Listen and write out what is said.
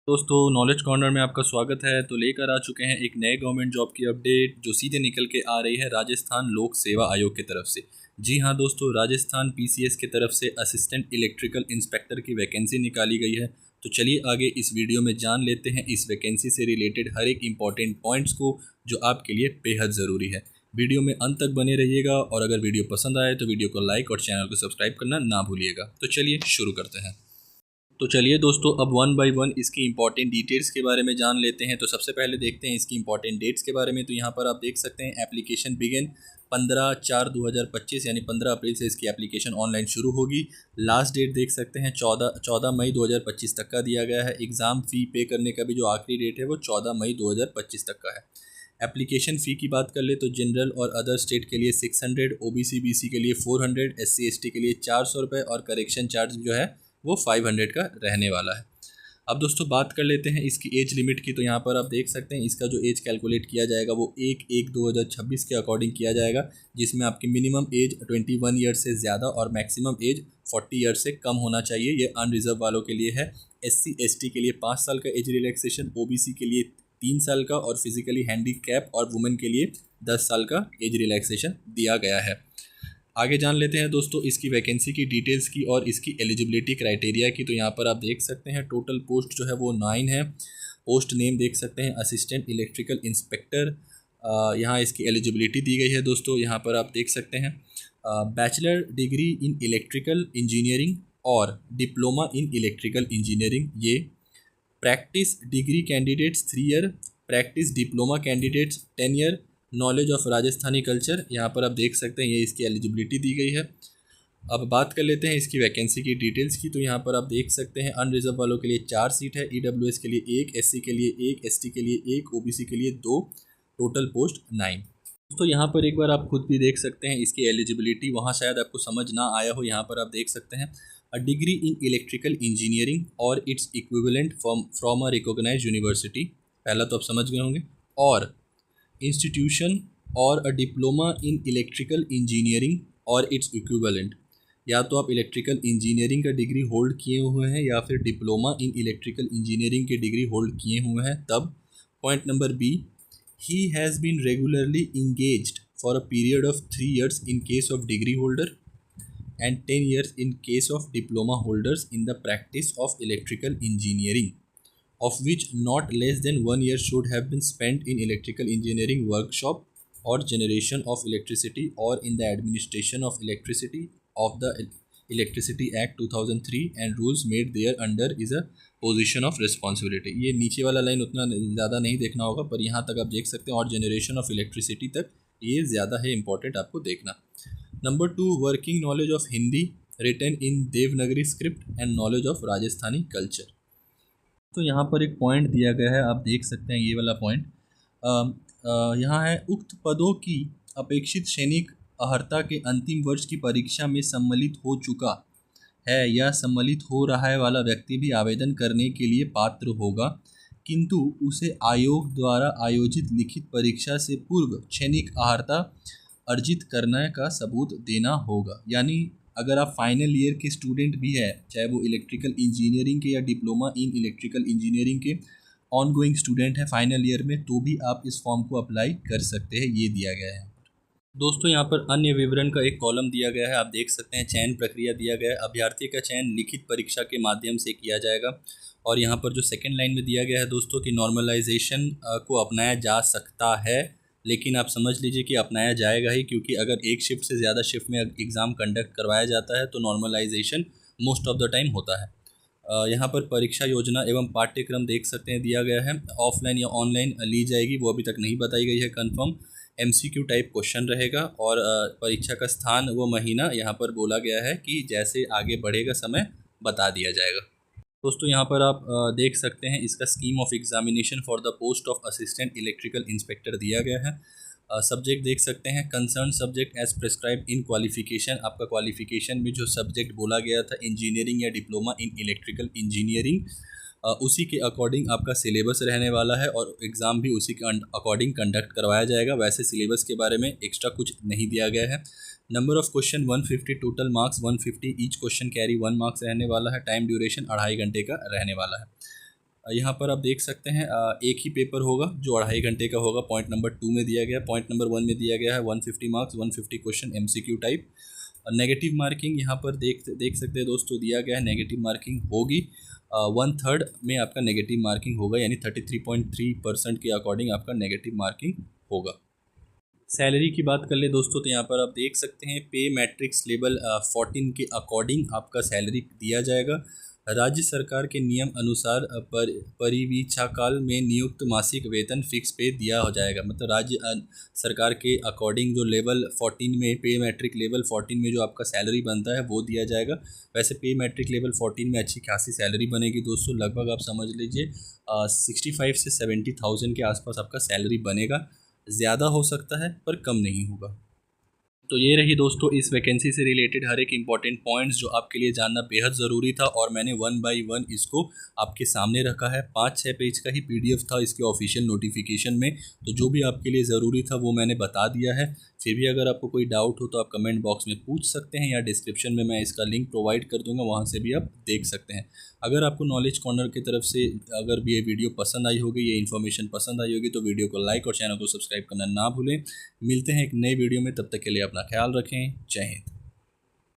दोस्तों, knowledge corner में आपका स्वागत है। तो लेकर आ चुके हैं एक नए गवर्नमेंट जॉब की अपडेट जो सीधे निकल के आ रही है राजस्थान लोक सेवा आयोग की तरफ से। जी हाँ दोस्तों, राजस्थान पीसीएस की तरफ से असिस्टेंट इलेक्ट्रिकल इंस्पेक्टर की वैकेंसी निकाली गई है। तो चलिए आगे इस वीडियो में जान लेते हैं इस वैकेंसी से रिलेटेड हर एक इम्पॉर्टेंट पॉइंट्स को जो आपके लिए बेहद ज़रूरी है। वीडियो में अंत तक बने रहिएगा और अगर वीडियो पसंद आए तो वीडियो को लाइक और चैनल को सब्सक्राइब करना ना भूलिएगा। तो चलिए शुरू करते हैं। तो चलिए दोस्तों, अब वन बाय वन इसकी इंपॉर्टेंट डिटेल्स के बारे में जान लेते हैं। तो सबसे पहले देखते हैं इसकी इंपॉर्टेंट डेट्स के बारे में। तो यहाँ पर आप देख सकते हैं एप्लीकेशन बिगिन 15/4/2025 यानी 15 अप्रैल से इसकी एप्लीकेशन ऑनलाइन शुरू होगी। लास्ट डेट देख सकते हैं 14 मई 2025 तक का दिया गया है। एग्ज़ाम फ़ी पे करने का भी जो आखिरी डेट है वो 14 मई 2025 तक का है। एप्लीकेशन फ़ी की बात कर ले तो जनरल और अदर स्टेट के लिए 600, ओबीसी बीसी के लिए 400, एससी एसटी के लिए 400 रुपये और करेक्शन चार्ज जो है वो 500 का रहने वाला है। अब दोस्तों बात कर लेते हैं इसकी एज लिमिट की। तो यहाँ पर आप देख सकते हैं इसका जो एज कैलकुलेट किया जाएगा वो 1/1/2026 के अकॉर्डिंग किया जाएगा, जिसमें आपकी मिनिमम एज 21 ईयर से ज़्यादा और मैक्सिमम एज 40 ईयर से कम होना चाहिए। ये अनरिजर्व वालों के लिए है। एससी एसटी के लिए 5 साल का एज रिलैक्सेशन, ओबीसी के लिए 3 साल का और फिजिकली हैंडीकैप और वुमेन के लिए 10 साल का एज रिलैक्सेशन दिया गया है। आगे जान लेते हैं दोस्तों इसकी वैकेंसी की डिटेल्स की और इसकी एलिजिबिलिटी क्राइटेरिया की। तो यहाँ पर आप देख सकते हैं टोटल पोस्ट जो है वो 9 है। पोस्ट नेम देख सकते हैं असिस्टेंट इलेक्ट्रिकल इंस्पेक्टर। यहाँ इसकी एलिजिबिलिटी दी गई है दोस्तों। यहाँ पर आप देख सकते हैं bachelor degree in electrical engineering और डिप्लोमा इन इलेक्ट्रिकल इंजीनियरिंग ये। Practice degree candidates 3 year, practice diploma candidates 10 year. Knowledge of Rajasthani culture, यहाँ पर आप देख सकते हैं ये इसकी एलिजिबिलिटी दी गई है। अब बात कर लेते हैं इसकी वैकेंसी की डिटेल्स की। तो यहाँ पर आप देख सकते हैं अनरिजर्व वालों के लिए 4 सीट है, ईडब्ल्यूएस के लिए 1, एससी के लिए 1, एसटी के लिए 1, ओबीसी के लिए 2, टोटल पोस्ट 9। तो यहाँ पर एक बार आप खुद भी देख सकते हैं इसकी एलिजिबिलिटी, वहाँ शायद आपको समझ ना आया हो। यहाँ पर आप देख सकते हैं a degree in electrical engineering और its equivalent from a recognised university, पहला तो आप समझ गए होंगे, और इंस्टीट्यूशन और a diploma in electrical engineering और इट्स इक्विवेलेंट। या तो आप इलेक्ट्रिकल इंजीनियरिंग का डिग्री होल्ड किए हुए हैं या फिर डिप्लोमा इन इलेक्ट्रिकल इंजीनियरिंग की डिग्री होल्ड किए हुए हैं तब। Point number B, he has been regularly engaged for a period of 3 years in case of degree holder and 10 years in case of diploma holders in the practice of electrical engineering, of which not less than 1 year should have been spent in electrical engineering workshop or generation of electricity or in the administration of electricity of the Electricity Act 2003 and rules made there under is a position of responsibility। ये नीचे वाला line उतना ज़्यादा नहीं देखना होगा, पर यहाँ तक आप देख सकते हैं और जनरेशन ऑफ इलेक्ट्रिसिटी तक ये ज़्यादा है इंपॉर्टेंट आपको देखना। Number 2, working knowledge of Hindi written in Devanagari script and knowledge of Rajasthani culture. तो यहाँ पर एक पॉइंट दिया गया है, आप देख सकते हैं ये वाला पॉइंट। यहाँ है उक्त पदों की अपेक्षित सैनिक अहर्ता के अंतिम वर्ष की परीक्षा में सम्मिलित हो चुका है या सम्मिलित हो रहा है वाला व्यक्ति भी आवेदन करने के लिए पात्र होगा, किंतु उसे आयोग द्वारा आयोजित लिखित परीक्षा से पूर्व सैनिक अहर्ता अर्जित करने का सबूत देना होगा। यानी अगर आप फाइनल ईयर के स्टूडेंट भी है, चाहे वो इलेक्ट्रिकल इंजीनियरिंग के या डिप्लोमा इन इलेक्ट्रिकल इंजीनियरिंग के ऑन गोइंग स्टूडेंट है फाइनल ईयर में, तो भी आप इस फॉर्म को अप्लाई कर सकते हैं, ये दिया गया है। दोस्तों यहाँ पर अन्य विवरण का एक कॉलम दिया गया है, आप देख सकते हैं चयन प्रक्रिया दिया गया है। अभ्यर्थी का चयन लिखित परीक्षा के माध्यम से किया जाएगा। और यहाँ पर जो सेकंड लाइन में दिया गया है दोस्तों कि नॉर्मलाइजेशन को अपनाया जा सकता है, लेकिन आप समझ लीजिए कि अपनाया जाएगा ही, क्योंकि अगर एक शिफ्ट से ज़्यादा शिफ्ट में एग्ज़ाम कंडक्ट करवाया जाता है तो normalisation most of the time होता है। यहाँ पर परीक्षा योजना एवं पाठ्यक्रम देख सकते हैं दिया गया है। ऑफलाइन या ऑनलाइन ली जाएगी वो अभी तक नहीं बताई गई है कंफर्म। एमसीक्यू टाइप क्वेश्चन रहेगा और परीक्षा का स्थान वो महीना यहाँ पर बोला गया है कि जैसे आगे बढ़ेगा समय बता दिया जाएगा। दोस्तों यहाँ पर आप देख सकते हैं इसका scheme of examination for the post of assistant electrical inspector दिया गया है। सब्जेक्ट देख सकते हैं concern subject as prescribe in qualification. आपका क्वालिफिकेशन में जो सब्जेक्ट बोला गया था इंजीनियरिंग या डिप्लोमा इन इलेक्ट्रिकल इंजीनियरिंग, उसी के अकॉर्डिंग आपका सिलेबस रहने वाला है और एग्ज़ाम भी उसी के अकॉर्डिंग कंडक्ट करवाया जाएगा। वैसे सिलेबस के बारे में एक्स्ट्रा कुछ नहीं दिया गया है। Number of question 150, total marks 150, each question carry 1 marks रहने वाला है। टाइम ड्यूरेशन 2.5 घंटे का रहने वाला है। यहाँ पर आप देख सकते हैं एक ही पेपर होगा जो 2.5 घंटे का होगा। पॉइंट नंबर 2 में दिया गया है। पॉइंट नंबर 1 में दिया गया है 150 marks, 150 question MCQ type. Negative marking यहाँ पर देख सकते हैं दोस्तों, दिया गया है नेगेटिव मार्किंग होगी 1/3 में आपका नेगेटिव मार्किंग होगा, यानी 33.3% के अकॉर्डिंग आपका नेगेटिव मार्किंग होगा। सैलरी की बात कर ले दोस्तों, तो यहाँ पर आप देख सकते हैं पे मैट्रिक्स लेवल 14 के अकॉर्डिंग आपका सैलरी दिया जाएगा। राज्य सरकार के नियम अनुसार परिवीक्षाकाल में नियुक्त मासिक वेतन फिक्स पे दिया हो जाएगा। मतलब राज्य सरकार के अकॉर्डिंग जो लेवल 14 में, पे मैट्रिक लेवल 14 में जो आपका सैलरी बनता है वो दिया जाएगा। वैसे पे मैट्रिक लेवल 14 में अच्छी खासी सैलरी बनेगी दोस्तों, लगभग आप समझ लीजिए 65 से 70,000 के आसपास आपका सैलरी बनेगा। ज़्यादा हो सकता है पर कम नहीं होगा। तो ये रही दोस्तों इस वैकेंसी से रिलेटेड हर एक इम्पॉर्टेंट पॉइंट्स जो आपके लिए जानना बेहद ज़रूरी था, और मैंने 1 बाय 1 इसको आपके सामने रखा है। 5-6 पेज का ही PDF था इसके ऑफिशियल नोटिफिकेशन में, तो जो भी आपके लिए ज़रूरी था वो मैंने बता दिया है। फिर भी अगर आपको कोई डाउट हो तो आप कमेंट बॉक्स में पूछ सकते हैं, या डिस्क्रिप्शन में मैं इसका लिंक प्रोवाइड कर दूंगा, वहाँ से भी आप देख सकते हैं। अगर आपको नॉलेज कॉर्नर की तरफ से अगर भी ये वीडियो पसंद आई होगी, ये इन्फॉर्मेशन पसंद आई होगी, तो वीडियो को लाइक और चैनल को सब्सक्राइब करना ना भूलें। मिलते हैं एक नए वीडियो में, तब तक के लिए अपना ख्याल रखें। जय हिंद।